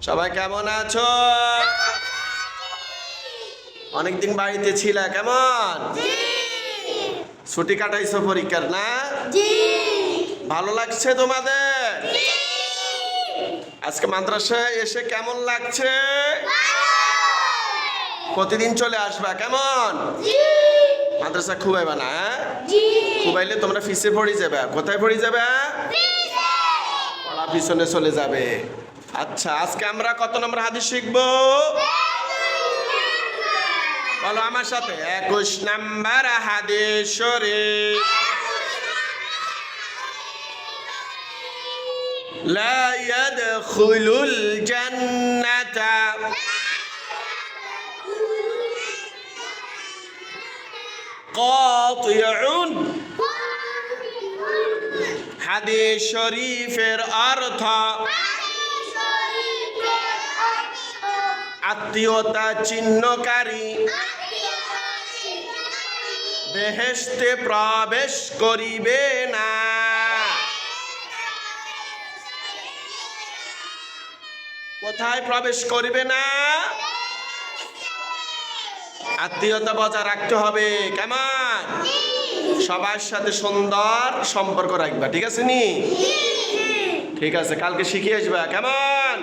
সবাই কেমন আছো? অনেকদিন বাড়িতে ছিলা, কেমন ছুটি কাটাইছো পরীক্ষার না? ভালো লাগছে তোমাদের? আজকে মাদ্রাসায় এসে কেমন লাগছে? প্রতিদিন চলে আসবা, কেমন? মাদ্রাসা খুবাইবা না? খুবাইলে তোমরা ফিসে পড়ে যাবে। কোথায় পড়ে যাবে? পড়া পিছনে চলে যাবে। আচ্ছা, আজকে আমরা কত নম্বর হাদিস শিখবো? বলো আমার সাথে, 21 নম্বর হাদিস শরীফ। লা ইয়াদখুলুল জান্নাতা কাতিউন। হাদিস শরীফের অর্থ আত্মীয়তা চিহ্নকারী বেহেশতে প্রবেশ করিবে না। কোথায় প্রবেশ করিবে না? আত্মীয়তা বজায় রাখতে হবে, কেমন? সবার সাথে সুন্দর সম্পর্ক রাখবা, ঠিক আছে নি? ঠিক আছে, কালকে শিখিয়ে আসবা, কেমন?